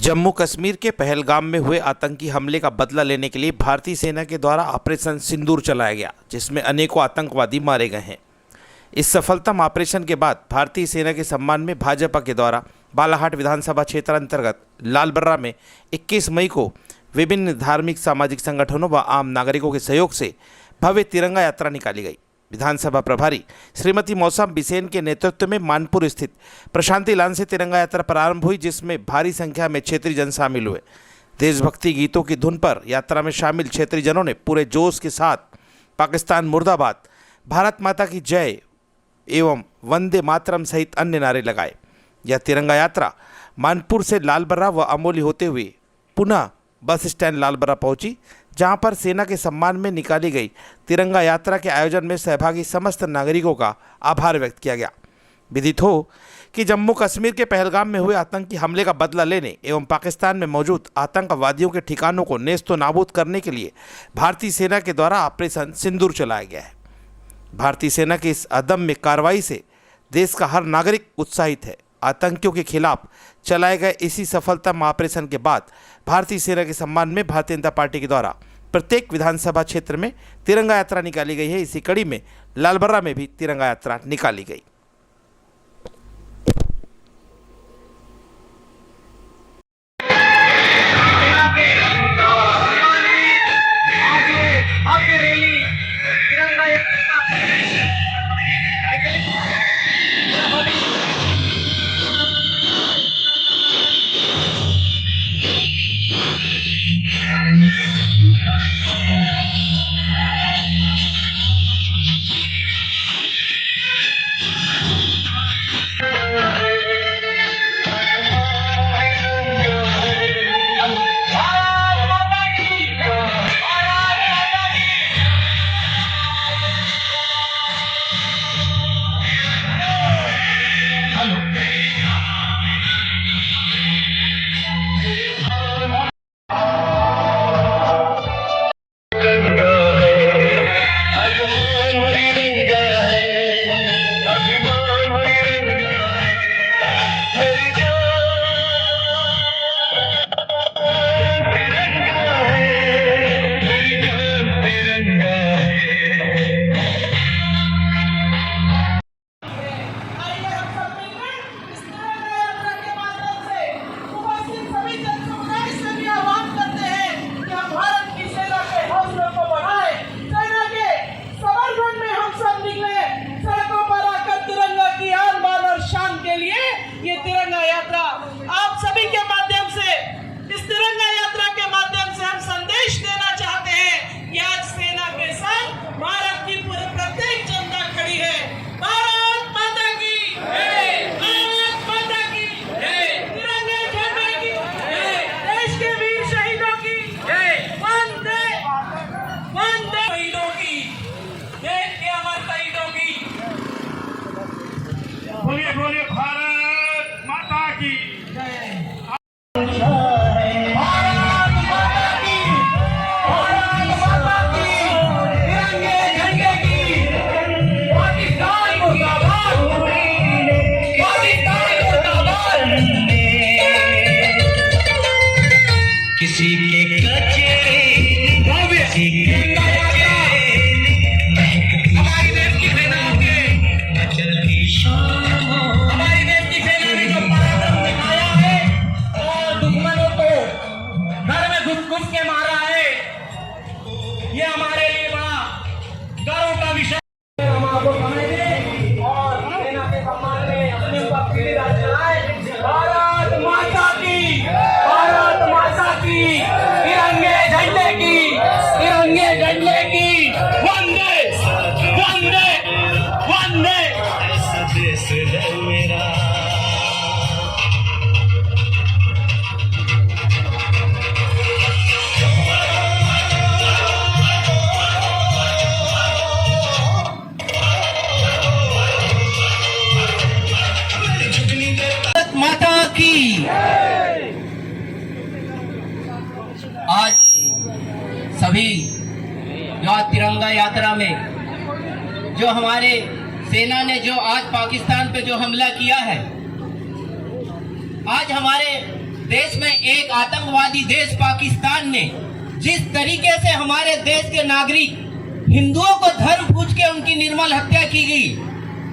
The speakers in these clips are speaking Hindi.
जम्मू कश्मीर के पहलगाम में हुए आतंकी हमले का बदला लेने के लिए भारतीय सेना के द्वारा ऑपरेशन सिंदूर चलाया गया, जिसमें अनेकों आतंकवादी मारे गए हैं। इस सफलतम ऑपरेशन के बाद भारतीय सेना के सम्मान में भाजपा के द्वारा बालाहाट विधानसभा क्षेत्र अंतर्गत लालबर्रा में 21 मई को विभिन्न धार्मिक सामाजिक संगठनों व आम नागरिकों के सहयोग से भव्य तिरंगा यात्रा निकाली गई। विधानसभा प्रभारी श्रीमती मौसम बिसेन के नेतृत्व में मानपुर स्थित प्रशांति लान से तिरंगा यात्रा प्रारंभ हुई, जिसमें भारी संख्या में क्षेत्रीय जन शामिल हुए। देशभक्ति गीतों की धुन पर यात्रा में शामिल क्षेत्रीय जनों ने पूरे जोश के साथ पाकिस्तान मुर्दाबाद, भारत माता की जय एवं वंदे मातरम सहित अन्य नारे लगाए। यह तिरंगा यात्रा मानपुर से लालबर्रा व अमोली होते हुए पुनः बस स्टैंड लालबर्रा पहुंची, जहां पर सेना के सम्मान में निकाली गई तिरंगा यात्रा के आयोजन में सहभागी समस्त नागरिकों का आभार व्यक्त किया गया। विदित हो कि जम्मू कश्मीर के पहलगाम में हुए आतंकी हमले का बदला लेने एवं पाकिस्तान में मौजूद आतंकवादियों के ठिकानों को नेस्तो नाबूद करने के लिए भारतीय सेना के द्वारा ऑपरेशन सिंदूर चलाया गया है। भारतीय सेना की इस अदम्य कार्रवाई से देश का हर नागरिक उत्साहित है। आतंकियों के खिलाफ चलाए गए इसी सफलतम ऑपरेशन के बाद भारतीय सेना के सम्मान में भारतीय जनता पार्टी के द्वारा प्रत्येक विधानसभा क्षेत्र में तिरंगा यात्रा निकाली गई है। इसी कड़ी में लालबर्रा में भी तिरंगा यात्रा निकाली गई। ये तिरंगा यात्रा आप सभी के माध्यम से, इस तिरंगा यात्रा के माध्यम से हम संदेश देना चाहते हैं कि आज सेना के साथ भारत की प्रत्येक जनता खड़ी है। भारत माता की जय, भारत माता की जय, तिरंगे झंडे की जय, देश के वीर शहीदों की जय, वंदे वंदे शहीदों की, देश के अमर शहीदों की। बोलिए बोलिए भारत माता की किसी के कचरे किसी के हमारी देश की सेना के चलती शाम, हमारी देश की सेना ने जो पराक्रम दिखाया है और दुश्मनों को घर में घुस घुस के मारा है, ये हमारे लिए बड़ा गर्व का विषय। हम आपको समय दें और सेना के सम्मान में अपने बलिदान चढ़ाएं। भारत माता की, भारत माता की, तिरंगे झंडे की, तिरंगे झंडे की वंदे वंदे वंदे। ऐसा देश है मेरा। माता की आज सभी जो आज तिरंगा यात्रा में जो हमारे सेना ने जो आज पाकिस्तान पे जो हमला किया है, आज हमारे देश में एक आतंकवादी देश पाकिस्तान ने जिस तरीके से हमारे देश के नागरिक हिंदुओं को धर्म पूछ के उनकी निर्मल हत्या की गई,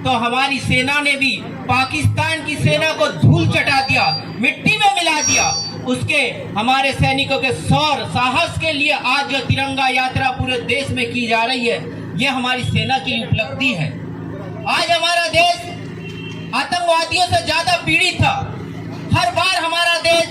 तो हमारी सेना ने भी पाकिस्तान की सेना को धूल चटा दिया, मिट्टी में मिला दिया। उसके हमारे सैनिकों के शौर्य साहस के लिए आज जो तिरंगा यात्रा पूरे देश में की जा रही है, ये हमारी सेना की उपलब्धि है। आज हमारा देश आतंकवादियों से ज्यादा पीड़ित था। हर बार हमारा देश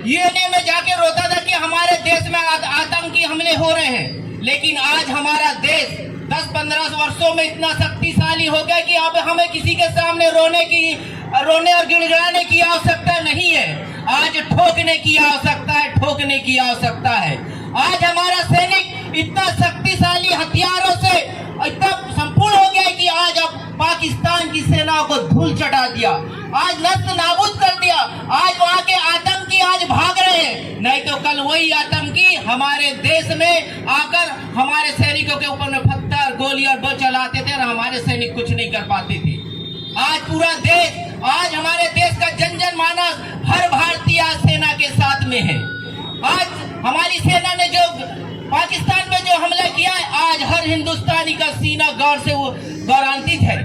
यूएनए में जाके रोता था कि हमारे देश में आतंकी हमले हो रहे हैं, लेकिन आज हमारा देश 10-15 वर्षों में इतना शक्तिशाली हो गया कि अब हमें किसी के सामने रोने और गिड़गिड़ाने की आवश्यकता नहीं है। आज ठोकने की आवश्यकता है, ठोकने की आवश्यकता है। आज हमारा सैनिक इतना शक्तिशाली हथियारों से इतना संपूर्ण हो गया है कि आज अब पाकिस्तान की सेना को धूल चटा दिया, आज नष्ट नाबूद कर दिया। आज वहाँ के आतंकी आज भाग रहे हैं, नहीं तो कल वही आतंकी हमारे देश में आकर हमारे सैनिकों के ऊपर में पत्थर, गोली और बम चलाते थे और हमारे सैनिक कुछ नहीं कर पाते थे। आज पूरा देश, आज हमारे देश का जन जन मानस हर भारतीय आज सेना के साथ में है। आज हमारी सेना ने जो पाकिस्तान में जो हमला किया है, आज हर हिंदुस्तानी का सीना गौर से वो गौरवान्वित है।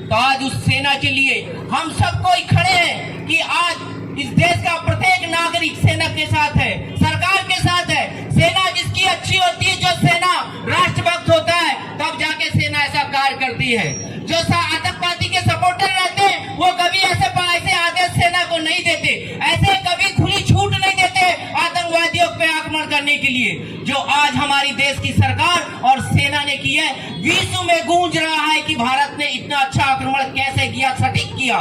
तो आज उस सेना के लिए हम सब कोई खड़े हैं कि आज इस देश का प्रत्येक नागरिक सेना के साथ है, सरकार के साथ है। सेना जिसकी अच्छी होती है, जो सेना राष्ट्रभक्त होता है, तब जाके सेना ऐसा कार्य करती है। जो आतंकवादी के सपोर्टर रहते हैं, वो कभी ऐसे आदेश सेना को नहीं देते, ऐसे कभी खुली छूट नहीं देते आतंकवादियों पे आक्रमण करने के लिए। जो आज हमारी देश की सरकार और सेना ने किया है, विश्व में गूंज रहा है कि भारत ने इतना अच्छा आक्रमण कैसे किया, सटीक किया।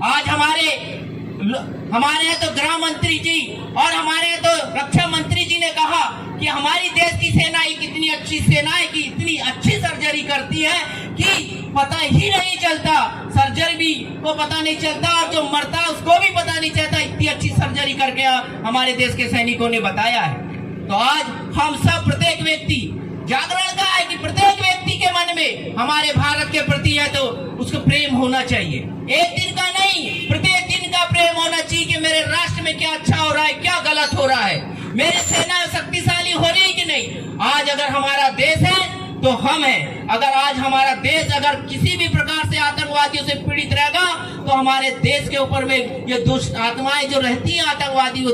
आज हमारे यहाँ तो गृह मंत्री जी और हमारे यहाँ तो रक्षा मंत्री जी ने कहा कि हमारी देश की सेना एक इतनी अच्छी सेना है कि इतनी अच्छी सर्जरी करती है कि पता ही नहीं चलता, सर्जरी भी को पता नहीं चलता और जो मरता है उसको भी पता नहीं चलता। इतनी अच्छी सर्जरी करके हमारे देश के सैनिकों ने बताया है। तो आज हम सब प्रत्येक व्यक्ति जागरण का है कि प्रत्येक व्यक्ति के मन में हमारे भारत के प्रति है तो उसको प्रेम होना चाहिए। एक दिन का नहीं, प्रत्येक दिन का प्रेम होना चाहिए कि मेरे राष्ट्र में क्या अच्छा हो रहा है, क्या गलत हो रहा है, मेरी सेना शक्तिशाली हो रही है कि नहीं। आज अगर हमारा देश है तो हम हैं। अगर आज हमारा देश अगर किसी भी प्रकार से आतंकवादियों से पीड़ित रहेगा तो हमारे देश के ऊपर में ये दुष्ट आत्माएं जो रहती हैं आतंकवादी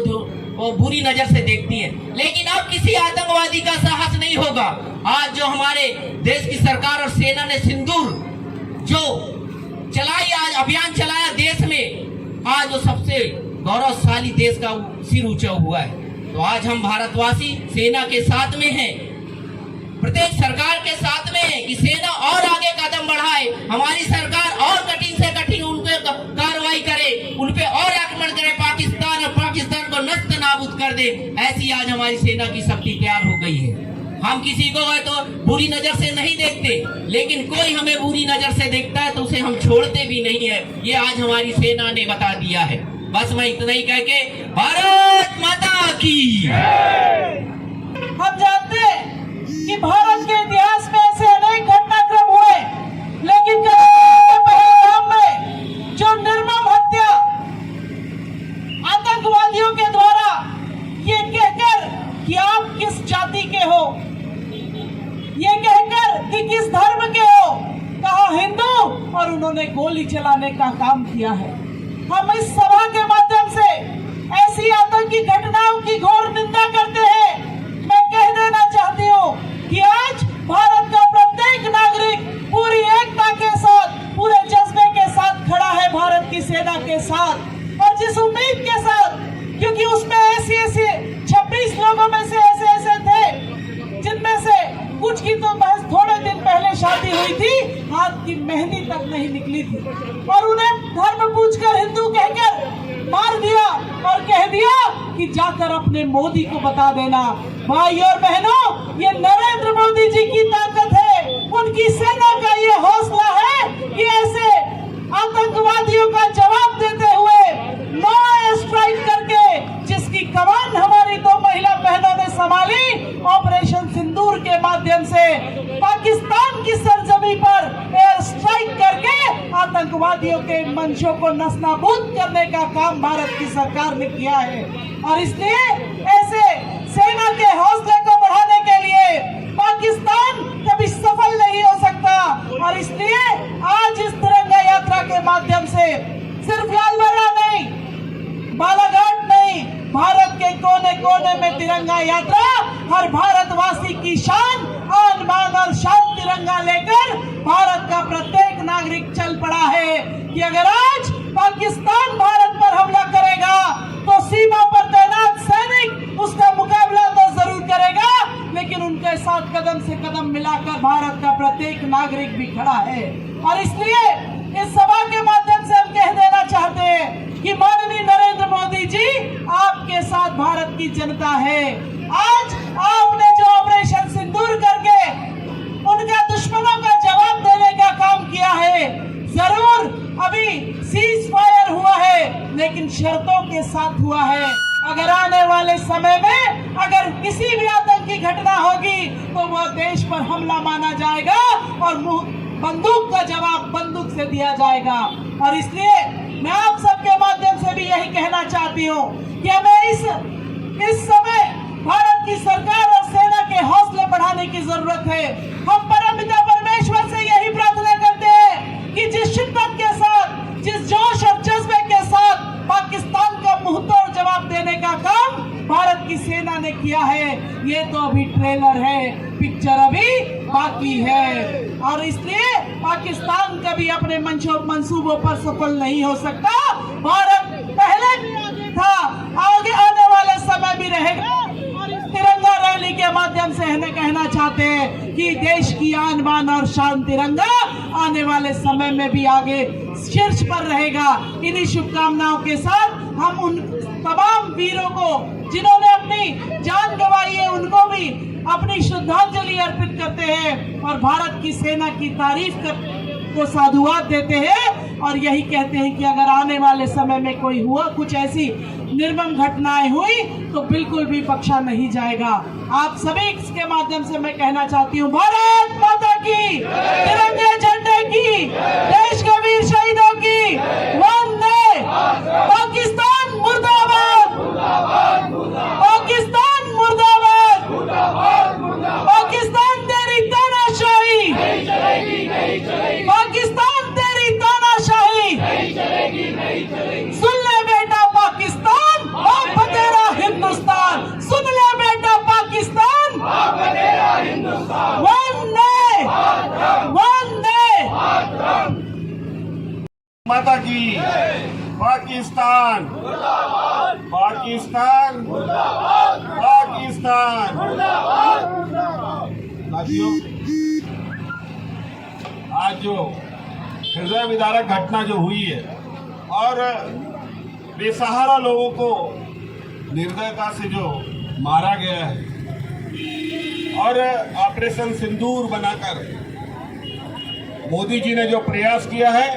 वो बुरी नजर से देखती हैं। लेकिन अब किसी आतंकवादी का साहस नहीं होगा। आज जो हमारे देश की सरकार और सेना ने सिंदूर जो चलाई, आज अभियान चलाया देश में, आज वो सबसे गौरवशाली देश का सिर ऊंचा हुआ है। तो आज हम भारतवासी सेना के साथ में हैं, प्रत्येक सरकार के साथ में है कि सेना और आगे कदम बढ़ाए, हमारी सरकार और कठिन से कठिन उन पे कार्रवाई करे, उन पे और आक्रमण करे, पाकिस्तान और पाकिस्तान को नष्ट नाबूद कर दे। ऐसी आज हमारी सेना की शक्ति तैयार हो गई है। हम किसी को है तो बुरी नजर से नहीं देखते, लेकिन कोई हमें बुरी नजर से देखता है तो उसे हम छोड़ते भी नहीं है। ये आज हमारी सेना ने बता दिया है। बस मैं इतना ही कह के भारत माता की। हम जानते हैं कि भारत के इतिहास में ऐसे अनेक घटनाक्रम हुए, लेकिन पहलगाम में जो निर्मम हत्या आतंकवादियों के द्वारा ये कहकर कि आप किस जाति के हो, ये कहकर कि किस धर्म के हो, कहा हिंदू, और उन्होंने गोली चलाने का काम किया है। हम इस सभा के माध्यम से ऐसी आतंकी घटनाओं की घोर निंदा करते हैं। मैं कह देना चाहती हूँ कि आज भारत का प्रत्येक नागरिक पूरी एकता के साथ, पूरे जज्बे के साथ खड़ा है भारत की सेना के साथ, और जिस उम्मीद के साथ, क्योंकि उसमें ऐसे 26 लोगों में से ऐसे थे जिनमें से कुछ की तो बस थोड़े दिन पहले शादी हुई थी, हाथ की मेहंदी तक नहीं निकली थी, और उन्हें धर्म पूछकर हिंदू कहकर मार दिया और कह दिया कि जाकर अपने मोदी को बता देना। भाई और बहनों, ये नरेंद्र मोदी जी की ताकत है, उनकी सेना का ये हौसला है कि ऐसे आतंकवादियों का जवाब देते हुए नो स्ट्राइक करके, जिसकी कमान हमारी 2 महिला बहनों ने संभाली, ऑपरेशन सिंदूर के माध्यम माध्यम से पाकिस्तान की सरजमी पर एयर स्ट्राइक करके आतंकवादियों के मंशों को नस्ताबूद करने का काम भारत की सरकार ने किया है। और इसलिए ऐसे सेना के हौसले को बढ़ाने के लिए पाकिस्तान कभी सफल नहीं हो सकता। और इसलिए आज इस तिरंगा यात्रा के माध्यम से सिर्फ लालबरा नहीं, बालाघाट नहीं, भारत के कोने कोने में तिरंगा यात्रा हर भारतवासी की शान, आन बान और शान तिरंगा लेकर भारत का प्रत्येक नागरिक चल पड़ा है कि अगर आज पाकिस्तान भारत पर हमला करेगा तो सीमा पर तैनात सैनिक उसका मुकाबला तो जरूर करेगा, लेकिन उनके साथ कदम से कदम मिलाकर भारत का प्रत्येक नागरिक भी खड़ा है। और इसलिए इस सभा के माध्यम से हम कह देना चाहते हैं कि माननीय नरेंद्र मोदी जी, आपके साथ भारत की जनता है। आज आपने जो ऑपरेशन सिंदूर करके उनका दुश्मनों का जवाब देने का काम किया है, जरूर अभी सीज फायर हुआ है लेकिन शर्तों के साथ हुआ है। अगर आने वाले समय में अगर किसी भी आतंकी घटना होगी तो वह देश पर हमला माना जाएगा और बंदूक का जवाब बंदूक से दिया जाएगा। और इसलिए मैं आप सबके माध्यम से भी यही कहना चाहती हूँ कि हमें इस समय भारत की सरकार और सेना के हौसले बढ़ाने की जरूरत है। हम परमपिता परमेश्वर से यही प्रार्थना करते हैं कि जिस शिद्दत के साथ, जिस जोश और जज्बे के साथ पाकिस्तान का मुंहतोड़ जवाब देने का काम भारत की सेना ने किया है, ये तो अभी ट्रेलर है, पिक्चर अभी बाकी है। और इसलिए पाकिस्तान कभी अपने मंसूबों पर सफल नहीं हो सकता। भारत पहले भी आगे था, आगे आने वाले समय भी रहेगा। और इस तिरंगा रैली के माध्यम से हमें कहना चाहते हैं कि देश की आन बान और शान तिरंगा आने वाले समय में भी आगे शीर्ष पर रहेगा। इन्हीं शुभकामनाओं के साथ हम उन तमाम वीरों को जिन्होंने अपनी जान गंवाई है उनको भी अपनी श्रद्धांजलि अर्पित करते हैं और भारत की सेना की तारीफ को साधुवाद देते हैं। और यही कहते हैं कि अगर आने वाले समय में कोई हुआ कुछ ऐसी निर्मम घटनाएं हुई तो बिल्कुल भी बख्शा नहीं जाएगा। आप सभी के माध्यम से मैं कहना चाहती हूँ, भारत माता की, तिरंगे झंडे की, देश के वीर शहीदों की वंदे। पाकिस्तान मुर्दाबाद, पाकिस्तान मुर्दाबाद, पाकिस्तान तेरी तानाशाही, पाकिस्तान तेरी तानाशाही। सुन ले बेटा पाकिस्तान, बाप तेरा हिंदुस्तान। सुन ले बेटा पाकिस्तान, वंदे वंदे माता की। पाकिस्तान, पाकिस्तान, पाकिस्तान। साथियों, आज जो हृदय विदारक घटना जो हुई है और बेसहारा लोगों को निर्दयता से जो मारा गया है और ऑपरेशन सिंदूर बनाकर मोदी जी ने जो प्रयास किया है,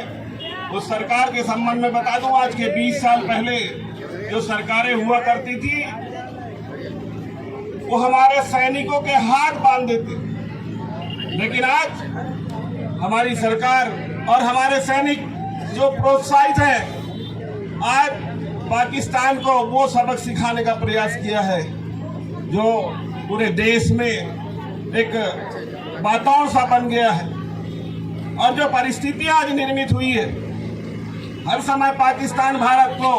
उस सरकार के संबंध में बता दूं, आज के 20 साल पहले जो सरकारें हुआ करती थी वो हमारे सैनिकों के हाथ बांध देते, लेकिन आज हमारी सरकार और हमारे सैनिक जो प्रोत्साहित हैं, आज पाकिस्तान को वो सबक सिखाने का प्रयास किया है जो पूरे देश में एक वातावरण सा बन गया है। और जो परिस्थितियां आज निर्मित हुई है, हर समय पाकिस्तान भारत को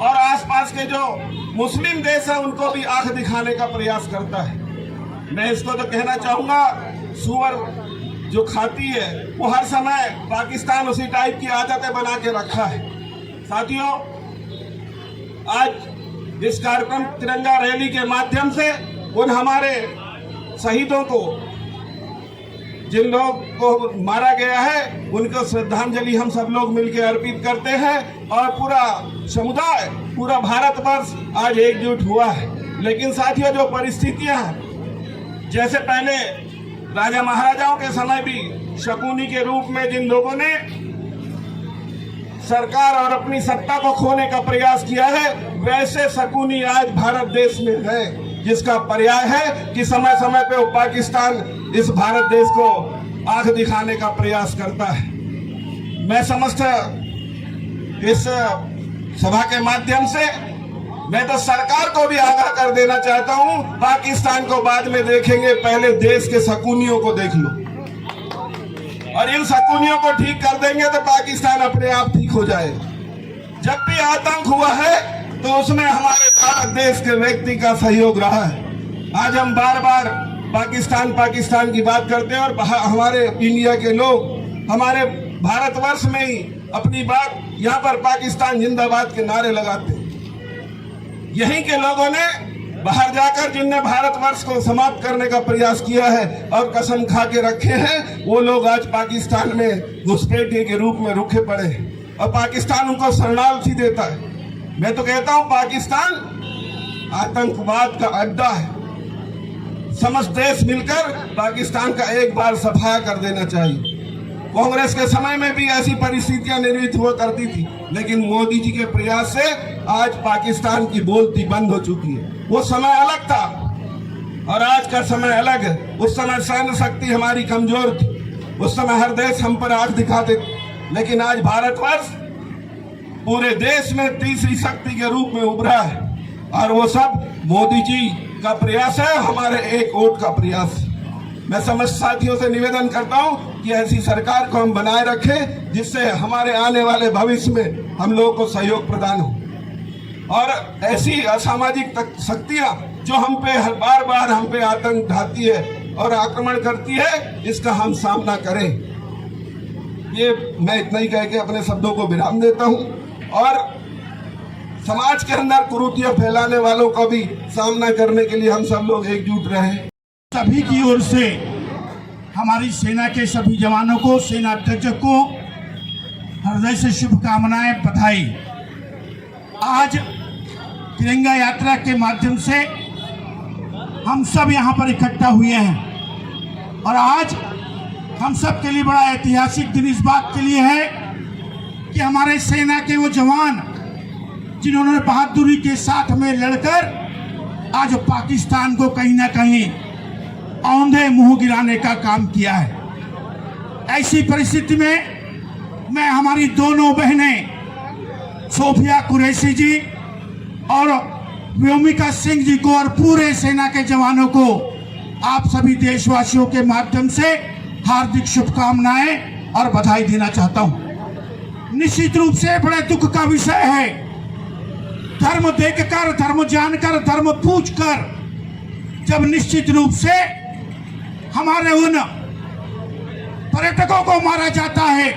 और आसपास के जो मुस्लिम देश हैं उनको भी आंख दिखाने का प्रयास करता है। मैं इसको तो कहना चाहूँगा, सुअर जो खाती है वो हर समय पाकिस्तान उसी टाइप की आदतें बना के रखा है। साथियों, आज इस कार्यक्रम तिरंगा रैली के माध्यम से उन हमारे शहीदों को, जिन लोग को मारा गया है, उनको श्रद्धांजलि हम सब लोग मिलकर अर्पित करते हैं और पूरा समुदाय, पूरा भारतवर्ष आज एकजुट हुआ है। लेकिन साथियों, जो परिस्थितियां हैं, जैसे पहले राजा महाराजाओं के समय भी शकुनी के रूप में जिन लोगों ने सरकार और अपनी सत्ता को खोने का प्रयास किया है, वैसे शकुनी आज भारत देश में है, जिसका पर्याय है कि समय समय पे वो पाकिस्तान इस भारत देश को आंख दिखाने का प्रयास करता है। मैं समझता इस सभा के माध्यम से मैं तो सरकार को भी आगाह कर देना चाहता हूं, पाकिस्तान को बाद में देखेंगे, पहले देश के शकुनियों को देख लो, और इन शकुनियों को ठीक कर देंगे तो पाकिस्तान अपने आप ठीक हो जाएगा। जब भी आतंक हुआ है तो उसमें हमारे भारत देश के व्यक्ति का सहयोग रहा है। आज हम बार बार पाकिस्तान की बात करते हैं और हमारे इंडिया के लोग हमारे भारतवर्ष में ही अपनी बात यहाँ पर पाकिस्तान जिंदाबाद के नारे लगाते हैं। यहीं के लोगों ने बाहर जाकर जिनने भारतवर्ष को समाप्त करने का प्रयास किया है और कसम खा के रखे हैं, वो लोग आज पाकिस्तान में घुसपैठिए के रूप में रुके पड़े हैं और पाकिस्तान उनको शरणार्थी देता है। मैं तो कहता हूं पाकिस्तान आतंकवाद का अड्डा है। समस्त देश मिलकर पाकिस्तान का एक बार सफाया कर देना चाहिए। कांग्रेस के समय में भी ऐसी परिस्थितियां निर्मित हुआ करती थी, लेकिन मोदी जी के प्रयास से आज पाकिस्तान की बोलती बंद हो चुकी है। वो समय अलग था और आज का समय अलग है। उस समय सैन्य शक्ति हमारी कमजोर थी, उस समय हर देश हम पर आंख दिखाते थे, लेकिन आज भारतवर्ष पूरे देश में तीसरी शक्ति के रूप में उभरा है और वो सब मोदी जी का प्रयास है, हमारे एक वोट का प्रयास है। मैं समस्त साथियों से निवेदन करता हूं कि ऐसी सरकार को हम बनाए रखें जिससे हमारे आने वाले भविष्य में हम लोगों को सहयोग प्रदान हो और ऐसी असामाजिक शक्तियां जो हम पे हर बार हम पे आतंक ढाती है और आक्रमण करती है, इसका हम सामना करें। ये मैं इतना ही कह के अपने शब्दों को विराम देता हूं और समाज के अंदर कुरीतियां फैलाने वालों का भी सामना करने के लिए हम सब लोग एकजुट रहें। सभी की ओर से हमारी सेना के सभी जवानों को, सेना अध्यक्ष को हृदय से शुभकामनाएं, बधाई। आज तिरंगा यात्रा के माध्यम से हम सब यहाँ पर इकट्ठा हुए हैं और आज हम सब के लिए बड़ा ऐतिहासिक दिन इस बात के लिए है कि हमारे सेना के वो जवान जिन्होंने बहादुरी के साथ में लड़कर आज पाकिस्तान को कहीं ना कहीं औंधे मुंह गिराने का काम किया है। ऐसी परिस्थिति में मैं हमारी दोनों बहनें सोफिया कुरैशी जी और व्योमिका सिंह जी को और पूरे सेना के जवानों को आप सभी देशवासियों के माध्यम से हार्दिक शुभकामनाएं और बधाई देना चाहता हूं। निश्चित रूप से बड़े दुख का विषय है, धर्म देखकर, धर्म जानकर, धर्म पूछकर जब निश्चित रूप से हमारे उन पर्यटकों को मारा जाता है।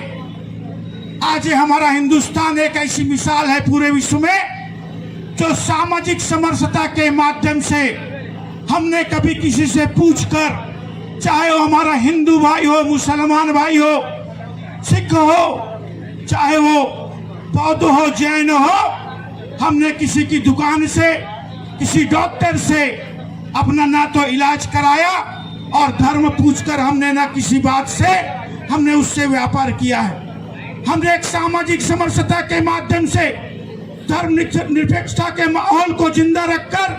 आज हमारा हिंदुस्तान एक ऐसी मिसाल है पूरे विश्व में जो सामाजिक समरसता के माध्यम से हमने कभी किसी से पूछकर, चाहे वो हमारा हिंदू भाई हो, मुसलमान भाई हो, सिख हो, चाहे वो बौद्ध हो, जैन हो, हमने किसी की दुकान से, किसी डॉक्टर से अपना ना तो इलाज कराया और धर्म पूछकर हमने ना किसी बात से हमने उससे व्यापार किया है। हमने एक सामाजिक समरसता के माध्यम से धर्म निरपेक्षता के माहौल को जिंदा रखकर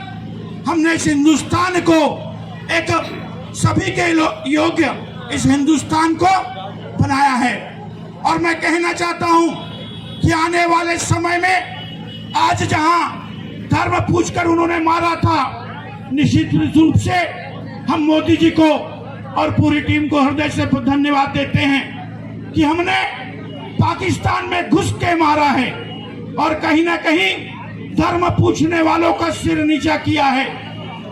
हमने इस हिंदुस्तान को एक सभी के योग्य इस हिंदुस्तान को बनाया है। और मैं कहना चाहता हूं कि आने वाले समय में आज जहां धर्म पूछकर उन्होंने मारा था, निश्चित रूप से हम मोदी जी को और पूरी टीम को हृदय से धन्यवाद देते हैं कि हमने पाकिस्तान में घुस के मारा है और कहीं ना कहीं धर्म पूछने वालों का सिर नीचा किया है।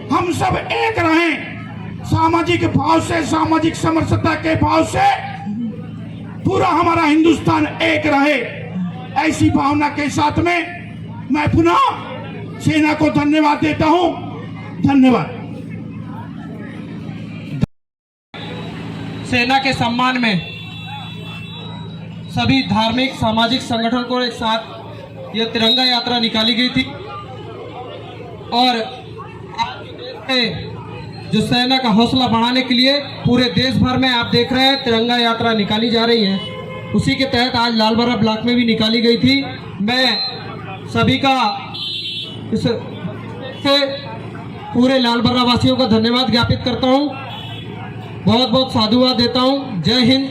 हम सब एक रहें, सामाजिक भाव से, सामाजिक समरसता के भाव से पूरा हमारा हिंदुस्तान एक रहे, ऐसी भावना के साथ में मैं पुनः सेना को धन्यवाद देता हूं। धन्यवाद। सेना के सम्मान में सभी धार्मिक सामाजिक संगठन को एक साथ यह तिरंगा यात्रा निकाली गई थी और जो सेना का हौसला बढ़ाने के लिए पूरे देश भर में आप देख रहे हैं तिरंगा यात्रा निकाली जा रही है। उसी के तहत आज लालबर्रा ब्लॉक में भी निकाली गई थी। मैं सभी का इस से पूरे लालबर्रा वासियों का धन्यवाद ज्ञापित करता हूं। बहुत बहुत साधुवाद देता हूँ। जय हिंद,